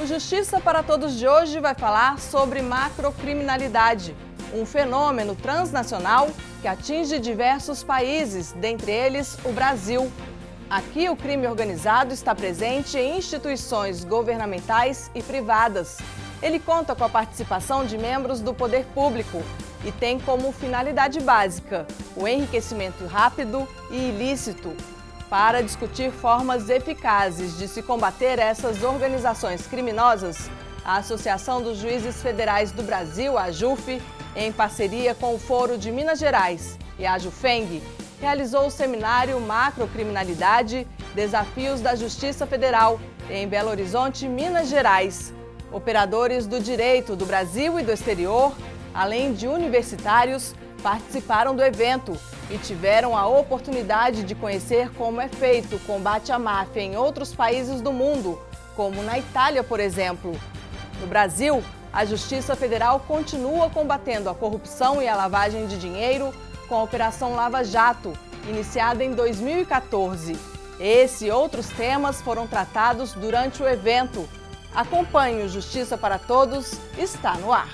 O Justiça para Todos de hoje vai falar sobre macrocriminalidade, um fenômeno transnacional que atinge diversos países, dentre eles o Brasil. Aqui o crime organizado está presente em instituições governamentais e privadas. Ele conta com a participação de membros do poder público e tem como finalidade básica o enriquecimento rápido e ilícito. Para discutir formas eficazes de se combater essas organizações criminosas, a Associação dos Juízes Federais do Brasil, a AJUF, em parceria com o Foro de Minas Gerais e a AJUFENG, realizou o seminário Macrocriminalidade, Desafios da Justiça Federal, em Belo Horizonte, Minas Gerais. Operadores do direito do Brasil e do exterior, além de universitários, participaram do evento e tiveram a oportunidade de conhecer como é feito o combate à máfia em outros países do mundo, como na Itália, por exemplo. No Brasil, a Justiça Federal continua combatendo a corrupção e a lavagem de dinheiro com a Operação Lava Jato, iniciada em 2014. Esse e outros temas foram tratados durante o evento. Acompanhe o Justiça para Todos, está no ar.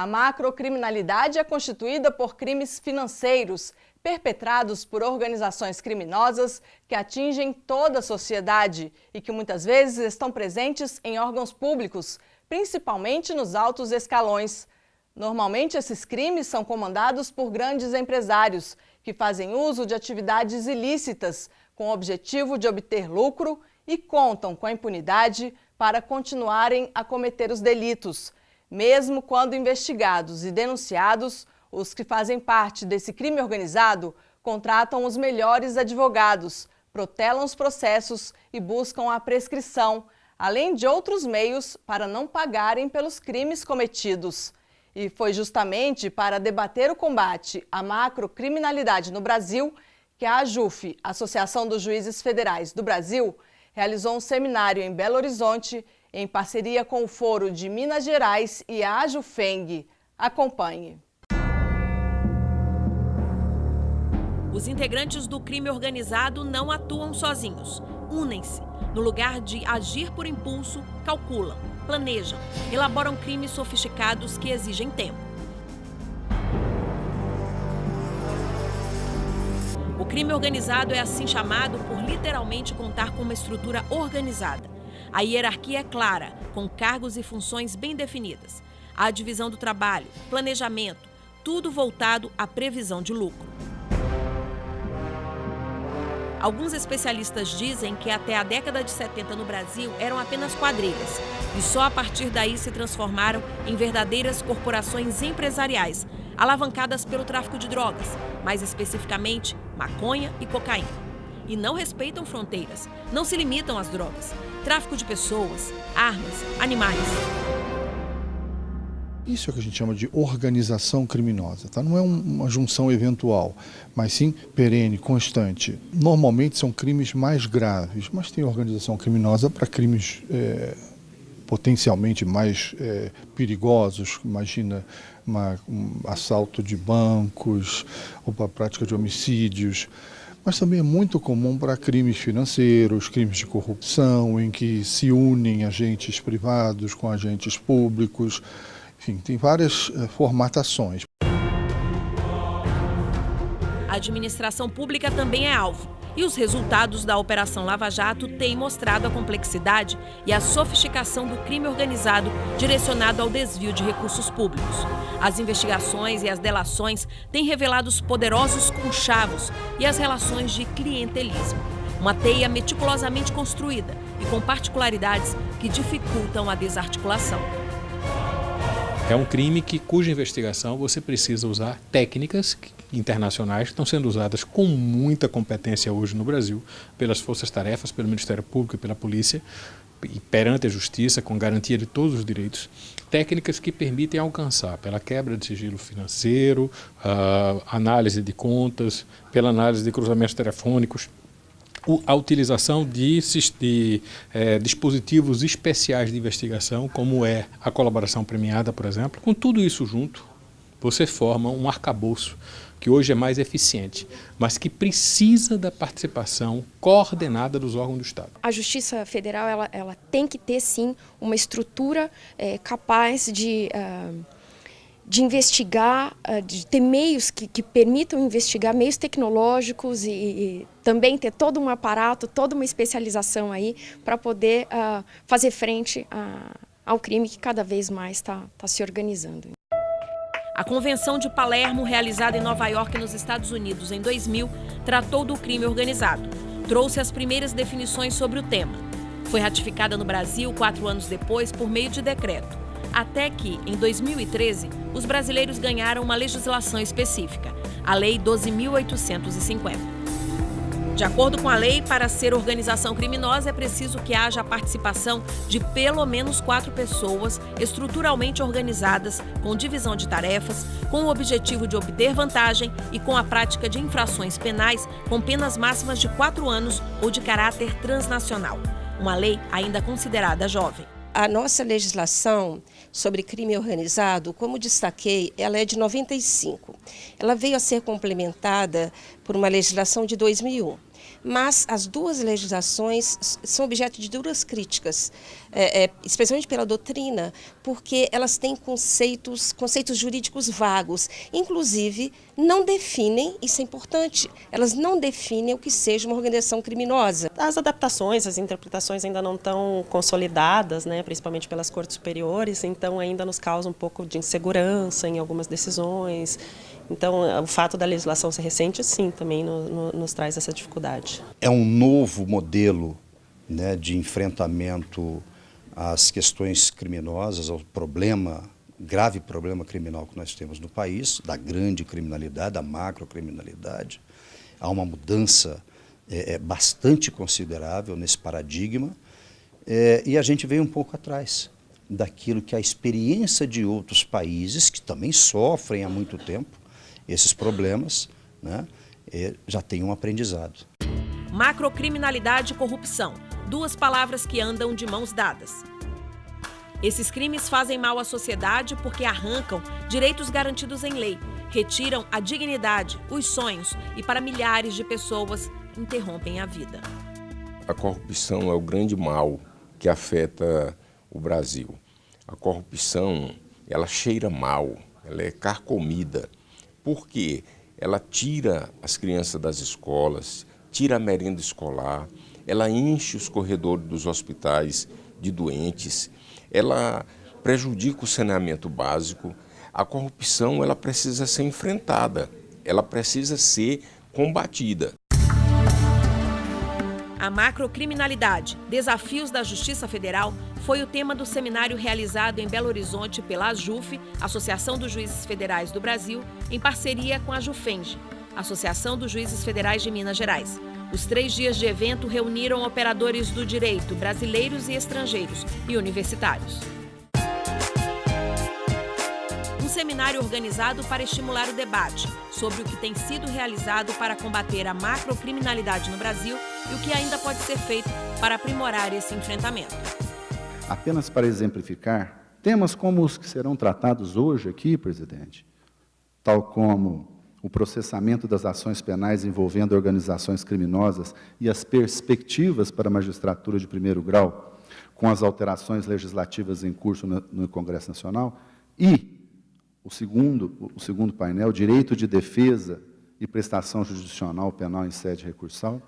A macrocriminalidade é constituída por crimes financeiros perpetrados por organizações criminosas que atingem toda a sociedade e que muitas vezes estão presentes em órgãos públicos, principalmente nos altos escalões. Normalmente, esses crimes são comandados por grandes empresários que fazem uso de atividades ilícitas com o objetivo de obter lucro e contam com a impunidade para continuarem a cometer os delitos. Mesmo quando investigados e denunciados, os que fazem parte desse crime organizado contratam os melhores advogados, protelam os processos e buscam a prescrição, além de outros meios para não pagarem pelos crimes cometidos. E foi justamente para debater o combate à macrocriminalidade no Brasil que a AJUF, Associação dos Juízes Federais do Brasil, realizou um seminário em Belo Horizonte em parceria com o Foro de Minas Gerais e a AJUFENG. Acompanhe. Os integrantes do crime organizado não atuam sozinhos. Unem-se. No lugar de agir por impulso, calculam, planejam, elaboram crimes sofisticados que exigem tempo. O crime organizado é assim chamado por literalmente contar com uma estrutura organizada. A hierarquia é clara, com cargos e funções bem definidas. A divisão do trabalho, planejamento, tudo voltado à previsão de lucro. Alguns especialistas dizem que até a década de 70 no Brasil eram apenas quadrilhas e só a partir daí se transformaram em verdadeiras corporações empresariais, alavancadas pelo tráfico de drogas, mais especificamente maconha e cocaína. E não respeitam fronteiras, não se limitam às drogas. Tráfico de pessoas, armas, animais. Isso é o que a gente chama de organização criminosa, tá? Não é uma junção eventual, mas sim perene, constante. Normalmente são crimes mais graves, mas tem organização criminosa para crimes potencialmente mais perigosos. Imagina um assalto de bancos ou para a prática de homicídios. Mas também é muito comum para crimes financeiros, crimes de corrupção, em que se unem agentes privados com agentes públicos. Enfim, tem várias formatações. A administração pública também é alvo. E os resultados da Operação Lava Jato têm mostrado a complexidade e a sofisticação do crime organizado direcionado ao desvio de recursos públicos. As investigações e as delações têm revelado os poderosos conchavos e as relações de clientelismo. Uma teia meticulosamente construída e com particularidades que dificultam a desarticulação. É um crime cuja investigação você precisa usar técnicas internacionais que estão sendo usadas com muita competência hoje no Brasil, pelas forças-tarefas, pelo Ministério Público e pela polícia, e perante a justiça, com garantia de todos os direitos, técnicas que permitem alcançar, pela quebra de sigilo financeiro, análise de contas, pela análise de cruzamentos telefônicos, a utilização de dispositivos especiais de investigação, como é a colaboração premiada, por exemplo. Com tudo isso junto, você forma um arcabouço que hoje é mais eficiente, mas que precisa da participação coordenada dos órgãos do Estado. A Justiça Federal ela tem que ter, sim, uma estrutura capaz de investigar, de ter meios que permitam investigar, meios tecnológicos e também ter todo um aparato, toda uma especialização aí para poder fazer frente ao crime que cada vez mais está se organizando. A Convenção de Palermo, realizada em Nova York, nos Estados Unidos, em 2000, tratou do crime organizado. Trouxe as primeiras definições sobre o tema. Foi ratificada no Brasil 4 anos depois por meio de decreto. Até que, em 2013, os brasileiros ganharam uma legislação específica, a Lei 12.850. De acordo com a lei, para ser organização criminosa é preciso que haja a participação de pelo menos 4 pessoas estruturalmente organizadas, com divisão de tarefas, com o objetivo de obter vantagem e com a prática de infrações penais com penas máximas de 4 anos ou de caráter transnacional. Uma lei ainda considerada jovem. A nossa legislação sobre crime organizado, como destaquei, ela é de 95. Ela veio a ser complementada por uma legislação de 2001. Mas as duas legislações são objeto de duras críticas, especialmente pela doutrina, porque elas têm conceitos jurídicos vagos. Inclusive, não definem, isso é importante, elas não definem o que seja uma organização criminosa. As adaptações, as interpretações ainda não estão consolidadas, né, principalmente pelas cortes superiores, então ainda nos causa um pouco de insegurança em algumas decisões. Então, o fato da legislação ser recente, sim, também nos traz essa dificuldade. É um novo modelo, né, de enfrentamento às questões criminosas, ao grave problema criminal que nós temos no país, da grande criminalidade, da macrocriminalidade. Há uma mudança bastante considerável nesse paradigma e a gente veio um pouco atrás daquilo que a experiência de outros países, que também sofrem há muito tempo esses problemas, né, já tem um aprendizado. Macrocriminalidade e corrupção, 2 palavras que andam de mãos dadas. Esses crimes fazem mal à sociedade porque arrancam direitos garantidos em lei, retiram a dignidade, os sonhos e, para milhares de pessoas, interrompem a vida. A corrupção é o grande mal que afeta o Brasil. A corrupção, ela cheira mal, ela é carcomida, porque ela tira as crianças das escolas, tira a merenda escolar, ela enche os corredores dos hospitais de doentes, ela prejudica o saneamento básico. A corrupção, ela precisa ser enfrentada, ela precisa ser combatida. A macrocriminalidade, desafios da Justiça Federal, foi o tema do seminário realizado em Belo Horizonte pela AJUF, Associação dos Juízes Federais do Brasil, em parceria com a JUFENG, Associação dos Juízes Federais de Minas Gerais. Os 3 dias de evento reuniram operadores do direito, brasileiros e estrangeiros, e universitários. Um seminário organizado para estimular o debate sobre o que tem sido realizado para combater a macrocriminalidade no Brasil e o que ainda pode ser feito para aprimorar esse enfrentamento. Apenas para exemplificar, temas como os que serão tratados hoje aqui, presidente, tal como o processamento das ações penais envolvendo organizações criminosas e as perspectivas para a magistratura de primeiro grau, com as alterações legislativas em curso no Congresso Nacional, e o segundo painel, direito de defesa e prestação jurisdicional penal em sede recursal,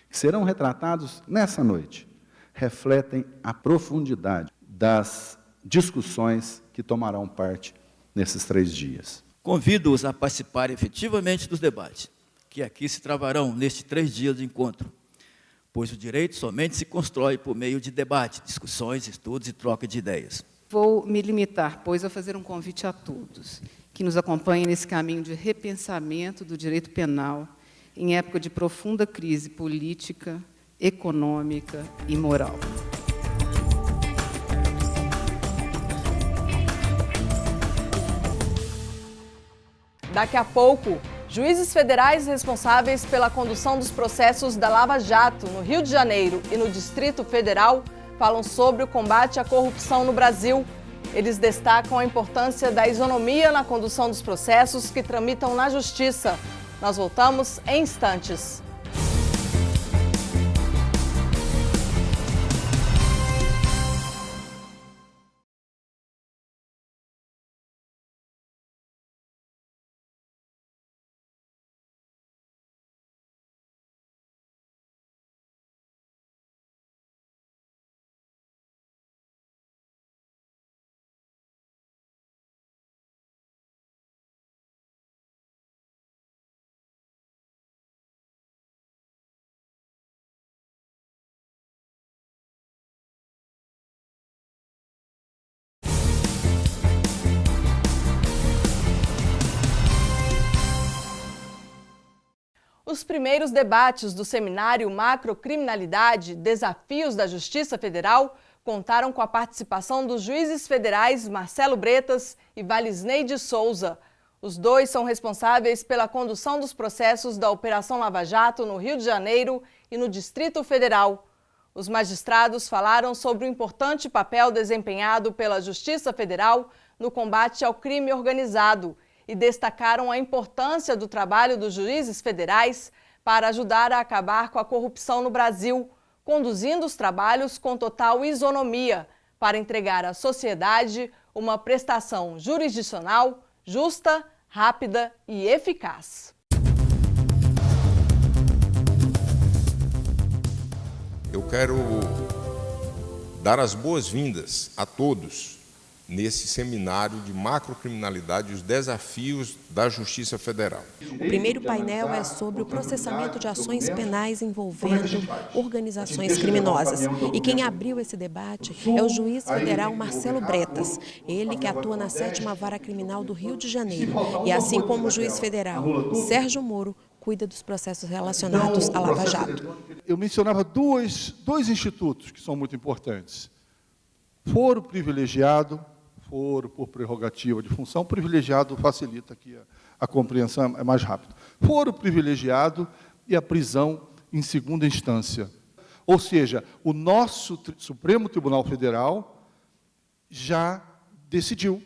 que serão retratados nessa noite, refletem a profundidade das discussões que tomarão parte nesses 3 dias. Convido-os a participar efetivamente dos debates, que aqui se travarão nestes 3 dias de encontro, pois o direito somente se constrói por meio de debate, discussões, estudos e troca de ideias. Vou me limitar, pois, a fazer um convite a todos que nos acompanhem nesse caminho de repensamento do direito penal em época de profunda crise política, econômica e moral. Daqui a pouco, juízes federais responsáveis pela condução dos processos da Lava Jato no Rio de Janeiro e no Distrito Federal falam sobre o combate à corrupção no Brasil. Eles destacam a importância da isonomia na condução dos processos que tramitam na Justiça. Nós voltamos em instantes. Os primeiros debates do seminário Macrocriminalidade, Desafios da Justiça Federal, contaram com a participação dos juízes federais Marcelo Bretas e Valisney de Souza. Os dois são responsáveis pela condução dos processos da Operação Lava Jato no Rio de Janeiro e no Distrito Federal. Os magistrados falaram sobre o importante papel desempenhado pela Justiça Federal no combate ao crime organizado e destacaram a importância do trabalho dos juízes federais para ajudar a acabar com a corrupção no Brasil, conduzindo os trabalhos com total isonomia para entregar à sociedade uma prestação jurisdicional justa, rápida e eficaz. Eu quero dar as boas-vindas a todos nesse seminário de macrocriminalidade e os desafios da Justiça Federal. O primeiro painel é sobre o processamento de ações penais envolvendo organizações criminosas. E quem abriu esse debate é o juiz federal Marcelo Bretas, ele que atua na 7ª Vara Criminal do Rio de Janeiro. E assim como o juiz federal Sérgio Moro, cuida dos processos relacionados à Lava Jato. Eu mencionava dois institutos que são muito importantes. Foro privilegiado, foro por prerrogativa de função, privilegiado facilita aqui a compreensão, é mais rápido. Foro privilegiado e a prisão em segunda instância. Ou seja, o nosso Supremo Tribunal Federal já decidiu,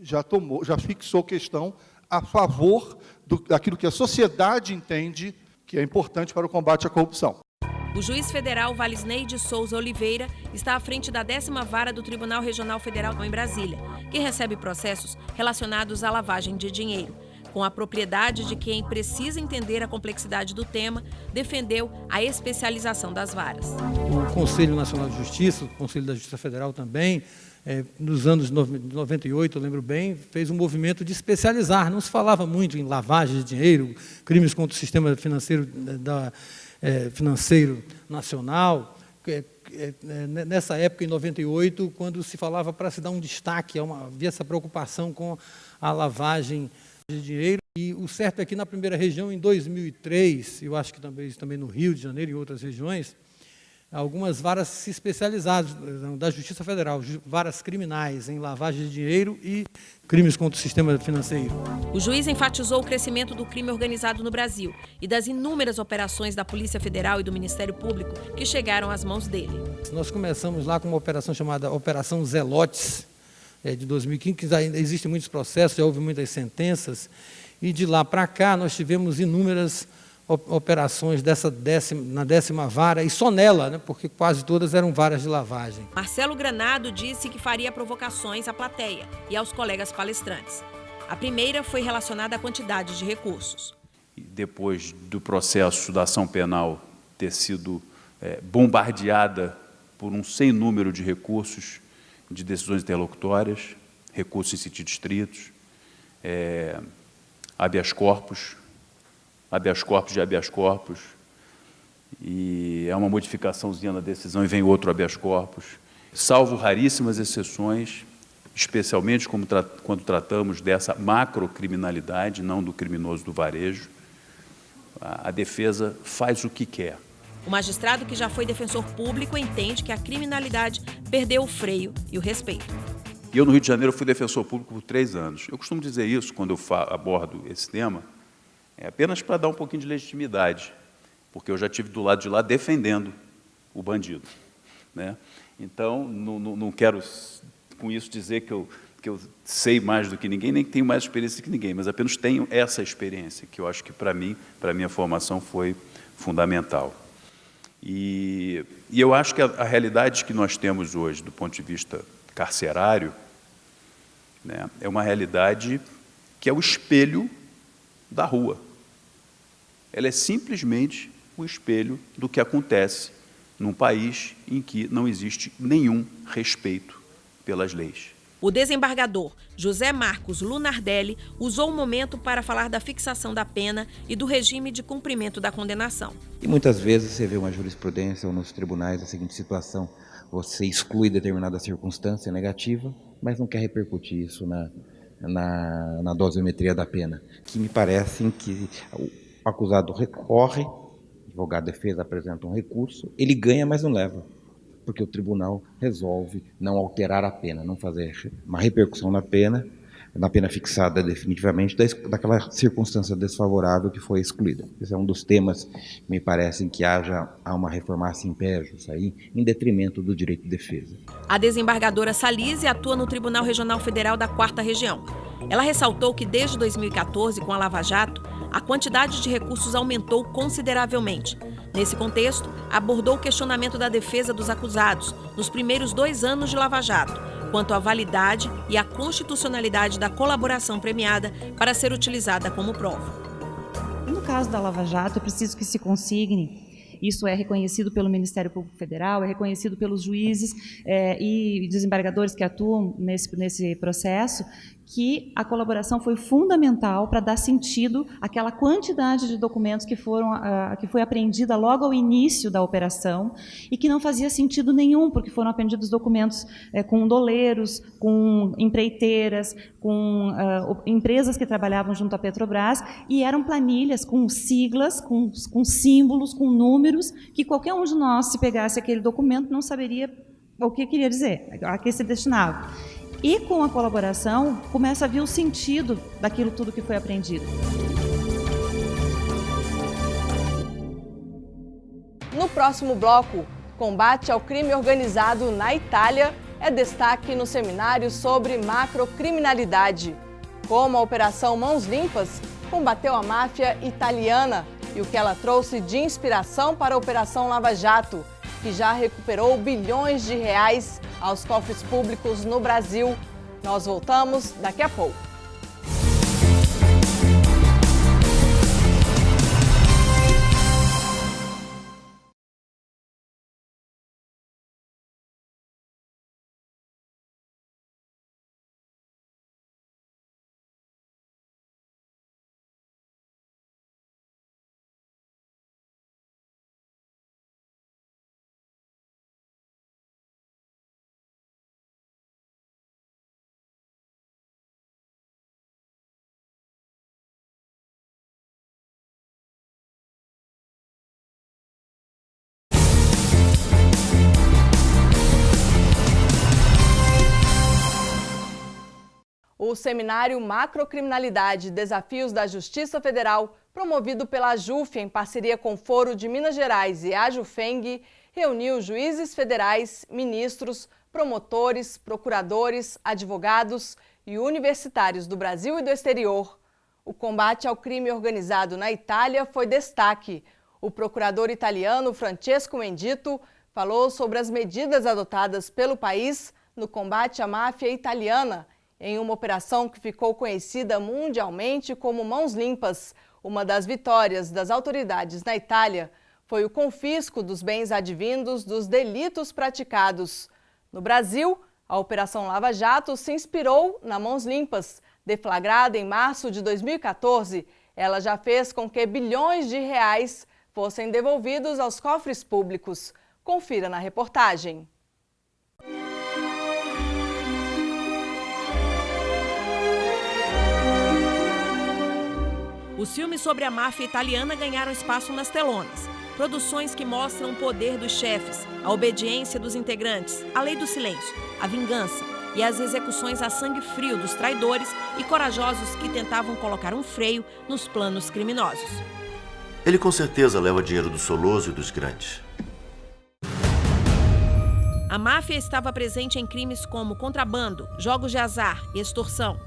já fixou questão a favor daquilo que a sociedade entende que é importante para o combate à corrupção. O juiz federal Valisney de Souza Oliveira está à frente da 10ª Vara do Tribunal Regional Federal em Brasília, que recebe processos relacionados à lavagem de dinheiro. Com a propriedade de quem precisa entender a complexidade do tema, defendeu a especialização das varas. O Conselho Nacional de Justiça, o Conselho da Justiça Federal também, nos anos 98, eu lembro bem, fez um movimento de especializar. Não se falava muito em lavagem de dinheiro, crimes contra o sistema financeiro financeiro nacional. Nessa época, em 98, quando se falava para se dar um destaque, havia essa preocupação com a lavagem de dinheiro. E o certo é que na primeira região, em 2003, eu acho que também no Rio de Janeiro e em outras regiões, algumas varas se especializaram da Justiça Federal, varas criminais em lavagem de dinheiro e crimes contra o sistema financeiro. O juiz enfatizou o crescimento do crime organizado no Brasil e das inúmeras operações da Polícia Federal e do Ministério Público que chegaram às mãos dele. Nós começamos lá com uma operação chamada Operação Zelotes, de 2015, que ainda existem muitos processos, já houve muitas sentenças, e de lá para cá nós tivemos inúmeras operações na 10ª Vara, e só nela, porque quase todas eram varas de lavagem. Marcelo Granado disse que faria provocações à plateia e aos colegas palestrantes. A primeira foi relacionada à quantidade de recursos. Depois do processo da ação penal ter sido bombardeada por um sem número de recursos de decisões interlocutórias, recursos em sentidos estritos, habeas corpus de habeas corpus, e é uma modificaçãozinha na decisão e vem outro habeas corpus. Salvo raríssimas exceções, especialmente quando tratamos dessa macrocriminalidade, não do criminoso do varejo, a defesa faz o que quer. O magistrado, que já foi defensor público, entende que a criminalidade perdeu o freio e o respeito. Eu, no Rio de Janeiro, fui defensor público por 3 anos. Eu costumo dizer isso quando eu abordo esse tema, apenas para dar um pouquinho de legitimidade, porque eu já estive do lado de lá defendendo o bandido, né? Então, não quero com isso dizer que eu sei mais do que ninguém, nem que tenho mais experiência do que ninguém, mas apenas tenho essa experiência, que eu acho que para mim, para a minha formação, foi fundamental. E eu acho que a realidade que nós temos hoje, do ponto de vista carcerário, né, é uma realidade que é o espelho da rua. Ela é simplesmente o espelho do que acontece num país em que não existe nenhum respeito pelas leis. O desembargador José Marcos Lunardelli usou o momento para falar da fixação da pena e do regime de cumprimento da condenação. E muitas vezes você vê uma jurisprudência ou nos tribunais a seguinte situação: você exclui determinada circunstância negativa, mas não quer repercutir isso na dosimetria da pena. Que me parece que o acusado recorre, o advogado de defesa apresenta um recurso, ele ganha, mas não leva, porque o tribunal resolve não alterar a pena, não fazer uma repercussão na pena fixada definitivamente daquela circunstância desfavorável que foi excluída. Esse é um dos temas que me parecem que há uma reformácia impérios aí, em detrimento do direito de defesa. A desembargadora Salise atua no Tribunal Regional Federal da 4ª Região. Ela ressaltou que desde 2014, com a Lava Jato, a quantidade de recursos aumentou consideravelmente. Nesse contexto, abordou o questionamento da defesa dos acusados nos primeiros 2 anos de Lava Jato, quanto à validade e à constitucionalidade da colaboração premiada para ser utilizada como prova. No caso da Lava Jato, é preciso que se consigne. Isso é reconhecido pelo Ministério Público Federal, é reconhecido pelos juízes e desembargadores que atuam nesse processo, que a colaboração foi fundamental para dar sentido àquela quantidade de documentos que foi apreendida logo ao início da operação e que não fazia sentido nenhum, porque foram apreendidos documentos com doleiros, com empreiteiras, com empresas que trabalhavam junto à Petrobras, e eram planilhas com siglas, com símbolos, com números, que qualquer um de nós, se pegasse aquele documento, não saberia o que queria dizer, a que se destinava. E com a colaboração, começa a vir o sentido daquilo tudo que foi aprendido. No próximo bloco, combate ao crime organizado na Itália é destaque no seminário sobre macrocriminalidade. Como a Operação Mãos Limpas combateu a máfia italiana e o que ela trouxe de inspiração para a Operação Lava Jato, que já recuperou bilhões de reais aos cofres públicos no Brasil. Nós voltamos daqui a pouco. O seminário Macrocriminalidade, Desafios da Justiça Federal, promovido pela JUF em parceria com o Foro de Minas Gerais e a JUFENG, reuniu juízes federais, ministros, promotores, procuradores, advogados e universitários do Brasil e do exterior. O combate ao crime organizado na Itália foi destaque. O procurador italiano Francesco Mendito falou sobre as medidas adotadas pelo país no combate à máfia italiana, em uma operação que ficou conhecida mundialmente como Mãos Limpas. Uma das vitórias das autoridades na Itália foi o confisco dos bens advindos dos delitos praticados. No Brasil, a Operação Lava Jato se inspirou na Mãos Limpas. Deflagrada em março de 2014, ela já fez com que bilhões de reais fossem devolvidos aos cofres públicos. Confira na reportagem. Os filmes sobre a máfia italiana ganharam espaço nas telonas. Produções que mostram o poder dos chefes, a obediência dos integrantes, a lei do silêncio, a vingança e as execuções a sangue frio dos traidores e corajosos que tentavam colocar um freio nos planos criminosos. Ele com certeza leva dinheiro do Soloso e dos grandes. A máfia estava presente em crimes como contrabando, jogos de azar e extorsão.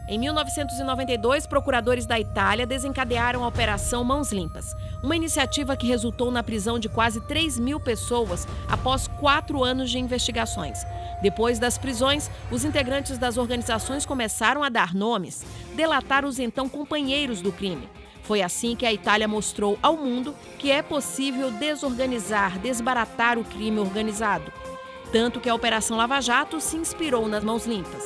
Em 1992, procuradores da Itália desencadearam a Operação Mãos Limpas, uma iniciativa que resultou na prisão de quase 3.000 pessoas após 4 anos de investigações. Depois das prisões, os integrantes das organizações começaram a dar nomes, delatar os então companheiros do crime. Foi assim que a Itália mostrou ao mundo que é possível desorganizar, desbaratar o crime organizado. Tanto que a Operação Lava Jato se inspirou nas Mãos Limpas.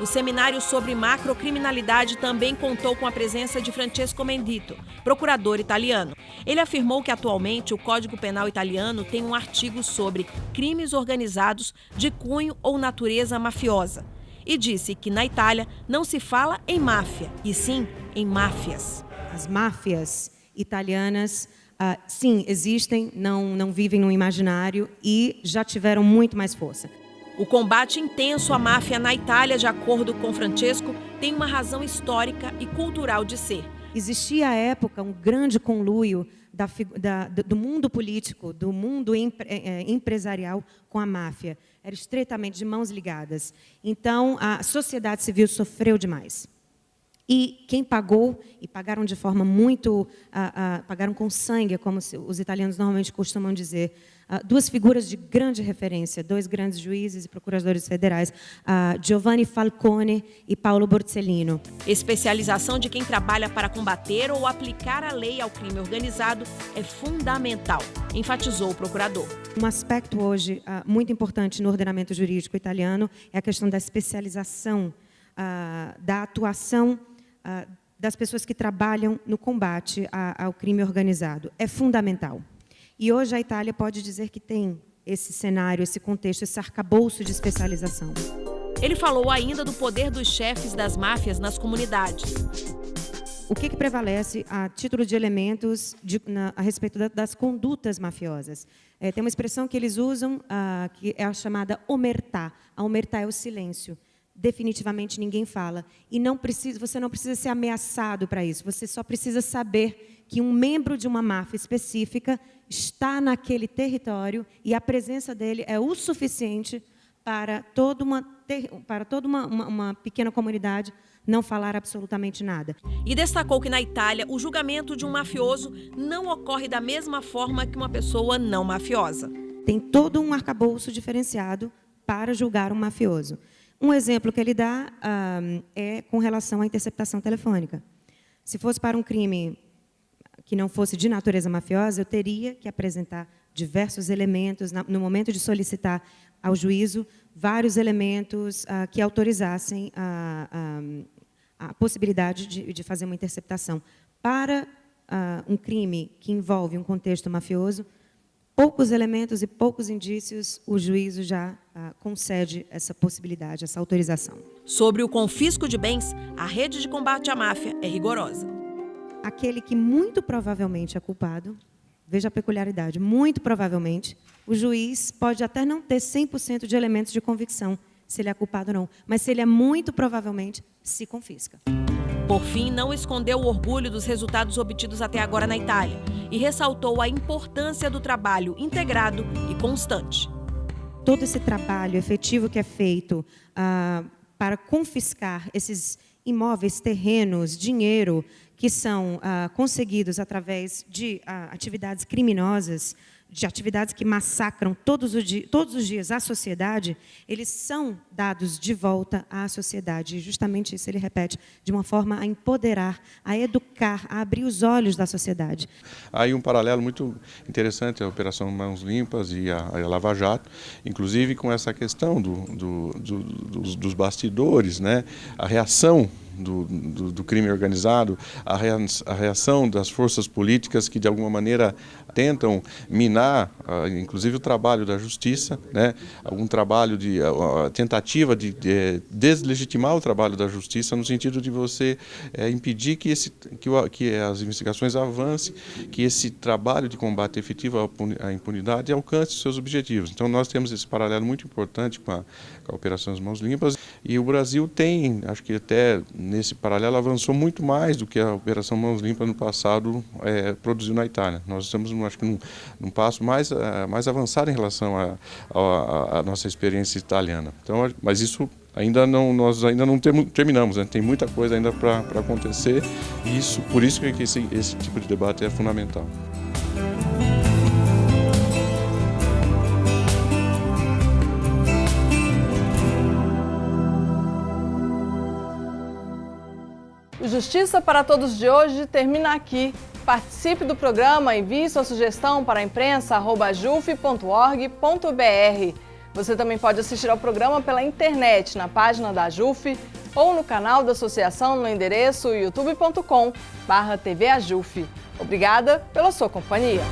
O seminário sobre macrocriminalidade também contou com a presença de Francesco Mendito, procurador italiano. Ele afirmou que atualmente o Código Penal italiano tem um artigo sobre crimes organizados de cunho ou natureza mafiosa. E disse que na Itália não se fala em máfia, e sim em máfias. As máfias italianas, sim, existem, não vivem no imaginário e já tiveram muito mais força. O combate intenso à máfia na Itália, de acordo com Francesco, tem uma razão histórica e cultural de ser. Existia à época um grande conluio do mundo político, do mundo empresarial com a máfia. Era estreitamente de mãos ligadas. Então, a sociedade civil sofreu demais. E quem pagou, e pagaram de forma muito... pagaram com sangue, como os italianos normalmente costumam dizer, duas figuras de grande referência, 2 grandes juízes e procuradores federais, Giovanni Falcone e Paolo Borsellino. Especialização de quem trabalha para combater ou aplicar a lei ao crime organizado é fundamental, enfatizou o procurador. Um aspecto hoje muito importante no ordenamento jurídico italiano é a questão da especialização, da atuação das pessoas que trabalham no combate ao crime organizado. É fundamental. E hoje a Itália pode dizer que tem esse cenário, esse contexto, esse arcabouço de especialização. Ele falou ainda do poder dos chefes das máfias nas comunidades. O que prevalece a título de elementos a respeito das condutas mafiosas? Tem uma expressão que eles usam, que é a chamada omertà. A omertà é o silêncio. Definitivamente ninguém fala. E você não precisa ser ameaçado para isso. Você só precisa saber que um membro de uma máfia específica está naquele território e a presença dele é o suficiente para toda uma pequena comunidade não falar absolutamente nada. E destacou que na Itália o julgamento de um mafioso não ocorre da mesma forma que uma pessoa não mafiosa. Tem todo um arcabouço diferenciado para julgar um mafioso. Um exemplo que ele dá é com relação à interceptação telefônica. Se fosse para um crime que não fosse de natureza mafiosa, eu teria que apresentar diversos elementos, no momento de solicitar ao juízo, vários elementos que autorizassem a possibilidade de fazer uma interceptação. Para um crime que envolve um contexto mafioso, poucos elementos e poucos indícios, o juízo já concede essa possibilidade, essa autorização. Sobre o confisco de bens, a rede de combate à máfia é rigorosa. Aquele que muito provavelmente é culpado, veja a peculiaridade, muito provavelmente, o juiz pode até não ter 100% de elementos de convicção, se ele é culpado ou não, mas se ele é muito provavelmente, se confisca. Por fim, não escondeu o orgulho dos resultados obtidos até agora na Itália e ressaltou a importância do trabalho integrado e constante. Todo esse trabalho efetivo que é feito para confiscar esses imóveis, terrenos, dinheiro, que são conseguidos através de atividades criminosas, de atividades que massacram todos os dias a sociedade, eles são dados de volta à sociedade. E justamente isso ele repete, de uma forma a empoderar, a educar, a abrir os olhos da sociedade. Há aí um paralelo muito interessante à Operação Mãos Limpas e a Lava Jato, inclusive com essa questão dos bastidores, né? A reação do crime organizado, a reação das forças políticas que, de alguma maneira, tentam minar, inclusive, o trabalho da justiça, né? Algum trabalho a tentativa de deslegitimar o trabalho da justiça no sentido de você impedir que as investigações avancem, que esse trabalho de combate efetivo à impunidade alcance os seus objetivos. Então, nós temos esse paralelo muito importante com a Operação Mãos Limpas e o Brasil tem, acho que até nesse paralelo, avançou muito mais do que a Operação Mãos Limpas no passado produziu na Itália. Nós estamos, acho que, num passo mais avançado em relação à nossa experiência italiana. Então, mas isso nós ainda não terminamos, né? Tem muita coisa ainda para acontecer, e por isso que esse tipo de debate é fundamental. O Justiça para Todos de hoje termina aqui. Participe do programa, envie sua sugestão para imprensa@juf.org.br. Você também pode assistir ao programa pela internet, na página da JUF ou no canal da associação no endereço youtube.com/tvajuf. Obrigada pela sua companhia.